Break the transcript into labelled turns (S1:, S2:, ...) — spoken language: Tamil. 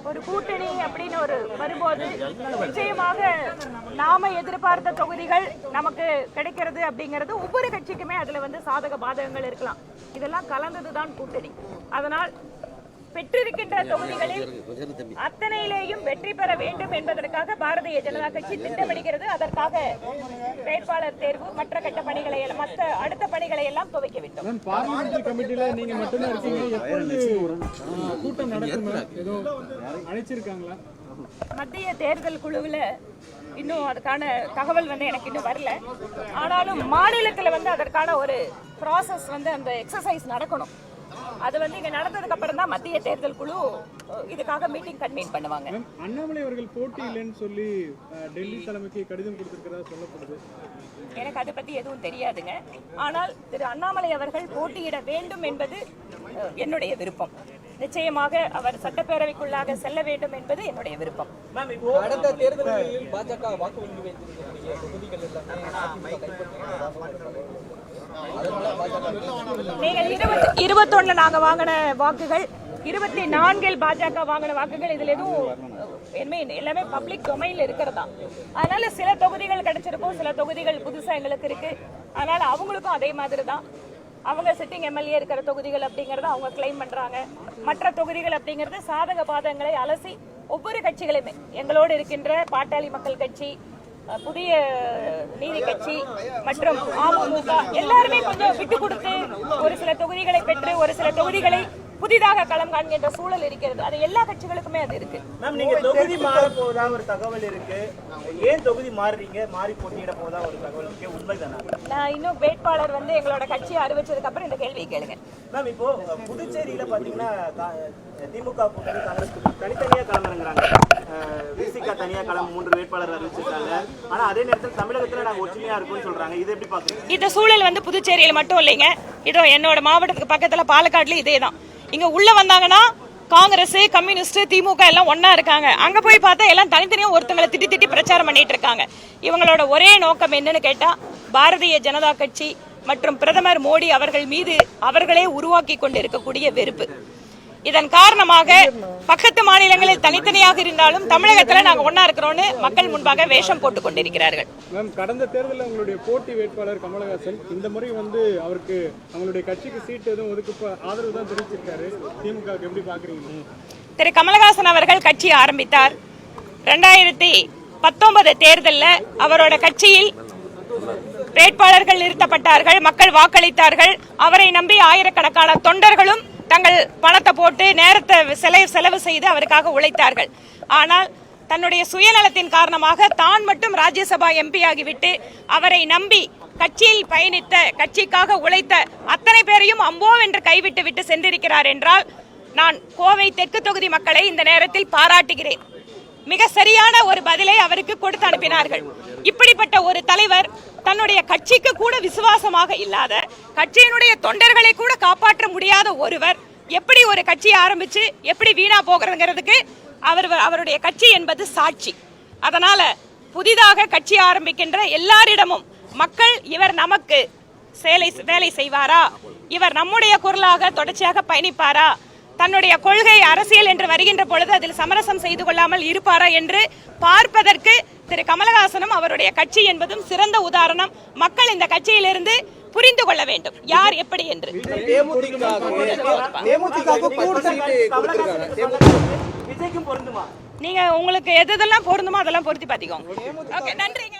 S1: ஒரு கூட்டணி அப்படின்னு ஒரு வரும்போது நிச்சயமாக நாம எதிர்பார்த்த தொகுதிகள் நமக்கு கிடைக்கிறது அப்படிங்கிறது ஒவ்வொரு கட்சிக்குமே அதுல வந்து சாதக பாதகங்கள் இருக்கலாம். இதெல்லாம் கலந்ததுதான் கூட்டணி. அதனால் பெற்றிருக்கின்ற தொகுதிகளில் அத்தனையிலேயும் வெற்றி பெற வேண்டும் என்பதற்காக பாரதிய ஜனதா கட்சி திட்டமிடுகிறது. அதற்காக வேட்பாளர் தேர்வு மற்ற கட்ட பணிகளை மற்ற அடுத்த பணிகளை எல்லாம் துவக்க வேண்டும்.
S2: பார்லிமெண்ட் கமிட்டில நீங்க மட்டும்தான் இருக்கீங்க. எப்பொழுது கூட்டம் நடக்கும்? ஏதோ அழைச்சிருக்காங்களா?
S1: மத்திய தேர்தல் குழுவில் இன்னும் அதுக்கான தகவல் வந்து எனக்கு இன்னும் வரல. ஆனாலும் மாநிலத்தில் வந்து அதற்கான ஒரு ப்ராசஸ் வந்து அந்த எக்ஸசைஸ் நடக்கணும். அது வந்து இங்க நடந்ததுக்கு அப்புறம் தான் மத்திய தேர்தல் குழு இதுக்காக மீட்டிங் கன்வீன் பண்ணுவாங்க.
S2: அண்ணாமலை அவர்கள் போட்டி இல்லைன்னு சொல்லி டெல்லி தலைமைக்கு கடிதம் கொடுத்திருக்கிறதா சொல்லப்படுது.
S1: எனக்கு அதை பத்தி எதுவும் தெரியாதுங்க. ஆனால் திரு அண்ணாமலை அவர்கள் போட்டியிட வேண்டும் என்பது என்னுடைய விருப்பம். நிச்சயமாக அவர் சட்டப்பேரவைக்குள்ளாக செல்ல வேண்டும் என்பது என்னுடைய விருப்பம்.
S3: கடந்த தேர்தலில் பாஜக வாக்கு வங்கி வைத்திருக்கக்கூடிய தொகுதிகள்
S1: நீங்கள் 21 நாங்க வாங்கின வாக்குகள், 24 பாஜக வாங்கின வாக்குகள், இதுல எதுவும் எல்லாமே பப்ளிக் டொமைன்ல இருக்கிறதா. அதனால சில தொகுதிகள் கிடைச்சிருக்கும், சில தொகுதிகள் புதுசா எங்களுக்கு இருக்கு. அதனால அவங்களுக்கும் அதே மாதிரி தான். அவங்க சிட்டிங் எம்எல்ஏ இருக்கிற தொகுதிகள் அப்படிங்கறத அவங்க கிளைம் பண்றாங்க. மற்ற தொகுதிகள் அப்படிங்கறது சாதக பாதகங்களை அலசி ஒவ்வொரு கட்சிகளுமே எங்களோடு இருக்கின்ற பாட்டாளி மக்கள் கட்சி, புதிய நீதி கட்சி மற்றும் அமமுக எல்லாருமே கொஞ்சம் விட்டு கொடுத்து ஒரு சில தொகுதிகளை பெற்று ஒரு சில தொகுதிகளை புதிதாக களம் காண்கின்ற சூழல் இருக்கிறது. அது எல்லா கட்சிகளுக்குமே அது இருக்கு.
S4: நீங்க தொகுதி மாற போதா ஒரு தகவல் இருக்கு. ஏன் தொகுதி மாறுறீங்க, மாறி போட்டியிட போதா ஒரு தகவல் இருக்கு, உண்மைதானா?
S1: நான் இன்னும் வேட்பாளர் வந்து எங்களோட கட்சியை அறிவிச்சதுக்கு அப்புறம் இந்த கேள்வியை கேளுங்க.
S4: மேம், இப்போ புதுச்சேரியில பாத்தீங்கன்னா திமுக கூட்டணி காங்கிரஸ் தனித்தனியா களமிறங்குறாங்க. விசிகா தனியா களம் 3 வேட்பாளர் அறிவிச்சிருக்காங்க. ஆனா அதே நேரத்தில் தமிழகத்துல நாங்க ஒற்றுமையா இருக்கும்னு சொல்றாங்க. இது எப்படி பாக்குறீங்க?
S1: இந்த சூழல் வந்து புதுச்சேரியில மட்டும் இல்லைங்க. இதோ என்னோட மாவட்டத்துக்கு பக்கத்துல பாலக்காடுல இதேதான். இங்க உள்ள வந்தாங்கன்னா காங்கிரஸ், கம்யூனிஸ்ட், திமுக எல்லாம் ஒன்னா இருக்காங்க. அங்க போய் பார்த்தா எல்லாம் தனித்தனியா ஒருத்தங்களை திட்டி பிரச்சாரம் பண்ணிட்டு இருக்காங்க. இவங்களோட ஒரே நோக்கம் என்னன்னு கேட்டா பாரதிய ஜனதா கட்சி மற்றும் பிரதமர் மோடி அவர்கள் மீது அவர்களே உருவாக்கி கொண்டு இருக்கக்கூடிய வெறுப்பு. இதன் காரணமாக பக்கத்து மாநிலங்களில் தனித்தனியாக இருந்தாலும் தமிழகத்துல நாங்க ஒன்னா இருக்கிறோம்னு மக்கள் முன்பாக வேஷம் போட்டுக் கொண்டிருக்கிறார்கள்.
S2: கடந்த தேர்தலில் உங்களுடைய போட்டி வேட்பாளர் கமலஹாசன் இந்த முறை வந்து அவருக்கு அவங்களுடைய கட்சிக்கு சீட் எதுவும் ஒதுக்க ஆதரவு தான் தெரிவிச்சிருக்காரு. திமுக எப்படி பாக்குறீங்க?
S1: திரு கமலஹாசன் அவர்கள் கட்சி ஆரம்பித்தார். 2019 தேர்தலில் அவரோட கட்சியில் வேட்பாளர்கள் நிறுத்தப்பட்டார்கள், மக்கள் வாக்களித்தார்கள். அவரை நம்பி ஆயிரக்கணக்கான தொண்டர்களும் தங்கள் பணத்தை போட்டு நேரத்தை செலவு செய்து அவருக்காக உழைத்தார்கள். ஆனால் தன்னுடைய சுயநலத்தின் காரணமாக தான் மட்டும் ராஜ்யசபா எம்பி ஆகிவிட்டு அவரை நம்பி கட்சியில் பயணித்த, கட்சிக்காக உழைத்த அத்தனை பேரையும் அம்போ என்று கைவிட்டு விட்டு சென்றிருக்கிறார் என்றால் நான் கோவை தெற்கு தொகுதி மக்களை இந்த நேரத்தில் பாராட்டுகிறேன். மிக சரியான ஒரு பதிலை அவருக்கு கொடுத்து அனுப்பினார்கள். இப்படிப்பட்ட ஒரு தலைவர் தன்னுடைய கட்சிக்கு கூட விசுவாசமாக இல்லாத, கட்சியினுடைய தொண்டர்களை கூட காப்பாற்ற முடியாத ஒருவர் எப்படி ஒரு கட்சியை ஆரம்பிச்சு எப்படி வீணா போகிறதுங்கிறதுக்கு அவருடைய கட்சி என்பது சாட்சி. அதனால புதிதாக கட்சி ஆரம்பிக்கின்ற எல்லாரிடமும் மக்கள் இவர் நமக்கு வேலை செய்வாரா, இவர் நம்முடைய குரலாக தொடர்ச்சியாக பயணிப்பாரா, தன்னுடைய கொள்கை அரசியல் என்று வருகின்ற பொழுது அதில் சமரசம் செய்து கொள்ளாமல் இருப்பாரா என்று பார்ப்பதற்கு திரு கமலஹாசனும் அவருடைய கட்சி என்பதும் சிறந்த உதாரணம். மக்கள் இந்த கட்சியிலிருந்து புரிந்து கொள்ள வேண்டும் யார் எப்படி என்று. நீங்க உங்களுக்கு எதெல்லாம் பொருந்துமோ அதெல்லாம் பொருத்தி பாத்தீங்க. நன்றிங்க.